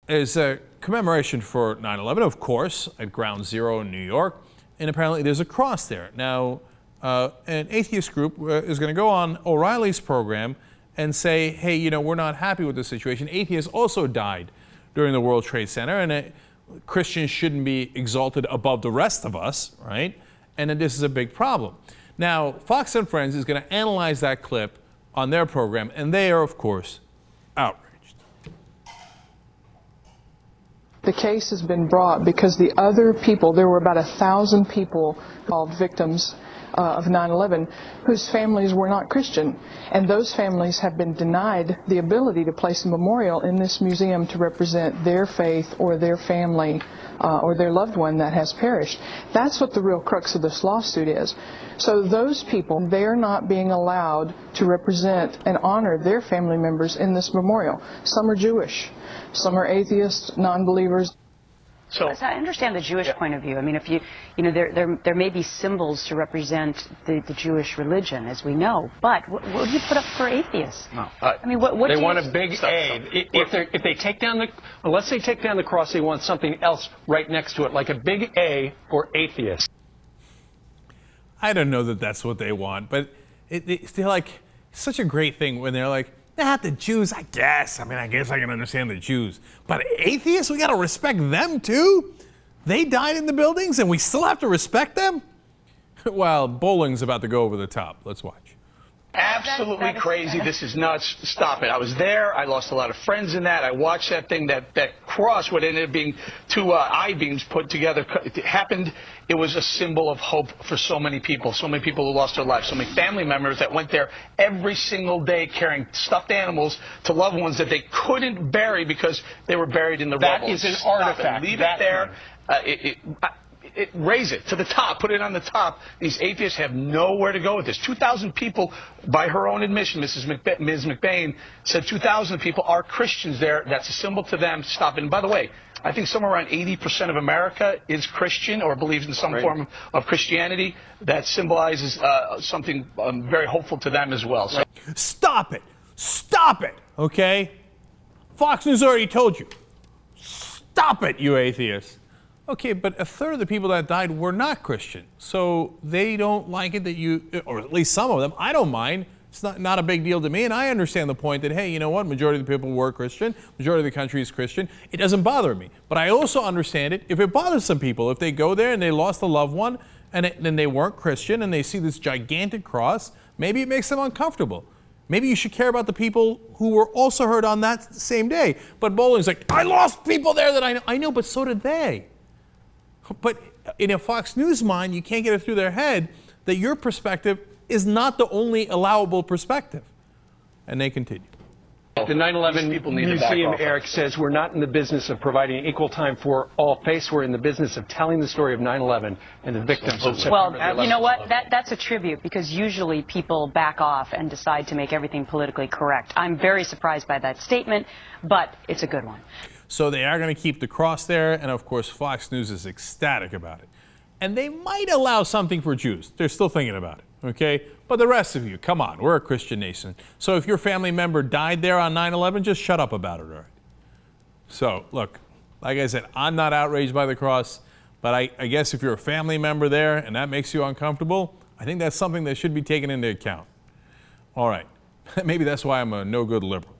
is a commemoration for 9/11, of course, at Ground Zero in New York, and apparently there's a cross there. Now, an atheist group is going to go on O'Reilly's program and say, hey, you know, we're not happy with the situation. Atheists also died during the World Trade Center, and Christians shouldn't be exalted above the rest of us, right? And that this is a big problem. Now, Fox and Friends is going to analyze that clip on their program, and they are, of course, outraged. The case has been brought because the other people, there were about 1,000 people called victims of 9/11 whose families were not Christian, and those families have been denied the ability to place a memorial in this museum to represent their faith or their family or their loved one that has perished. That's what the real crux of this lawsuit is. So those people, they're not being allowed to represent and honor their family members in this memorial. Some are Jewish, some are atheists, non-believers. So I understand the Jewish point of view. I mean, if you know, there may be symbols to represent the Jewish religion, as we know, but what do you put up for atheists? No. I mean, what they do want a big A. If they take down let's say take down the cross, they want something else right next to it, like a big A for atheists. I don't know that that's what they want, but they're like, such a great thing when they're like, not the Jews, I guess. I guess I can understand the Jews. But atheists, we got to respect them too? They died in the buildings and we still have to respect them? Well, bowling's about to go over the top. Let's watch. Absolutely crazy. This is nuts. Stop it. I was there. I lost a lot of friends in that. I watched that thing. That cross, what ended up being two I-beams put together, it happened. It was a symbol of hope for so many people who lost their lives, so many family members that went there every single day carrying stuffed animals to loved ones that they couldn't bury because they were buried in the rubble. That is an artifact. Leave it there. Raise it to the top, put it on the top. These atheists have nowhere to go with this. 2,000 people, by her own admission, Ms. McBain said 2,000 people are Christians there. That's a symbol to them. Stop it. And by the way, I think somewhere around 80% of America is Christian or believes in some form of Christianity. That symbolizes something very hopeful to them as well. So. Stop it. Stop it. Okay? Fox News already told you. Stop it, you atheists. Okay, but a third of the people that died were not Christian. So they don't like it that you, or at least some of them, I don't mind. It's not a big deal to me, and I understand the point that, hey, you know what, majority of the people were Christian, majority of the country is Christian. It doesn't bother me. But I also understand it if it bothers some people. If they go there and they lost a loved one and then they weren't Christian and they see this gigantic cross, maybe it makes them uncomfortable. Maybe you should care about the people who were also hurt on that same day. But bowling's like, I lost people there that I know. I know, but so did they. But in a Fox News mind, you can't get it through their head that your perspective is not the only allowable perspective. And they continue. The 9/11 Museum, Eric, says we're not in the business of providing equal time for all faiths. We're in the business of telling the story of 9/11 and the victims of September 11th. Well, you know what? That's a tribute, because usually people back off and decide to make everything politically correct. I'm very surprised by that statement, but it's a good one. So they are going to keep the cross there, and of course Fox News is ecstatic about it. And they might allow something for Jews. They're still thinking about it, okay? But the rest of you, come on, we're a Christian nation. So if your family member died there on 9/11, just shut up about it, all right? So, look, like I said, I'm not outraged by the cross, but I guess if you're a family member there and that makes you uncomfortable, I think that's something that should be taken into account. All right, maybe that's why I'm a no-good liberal.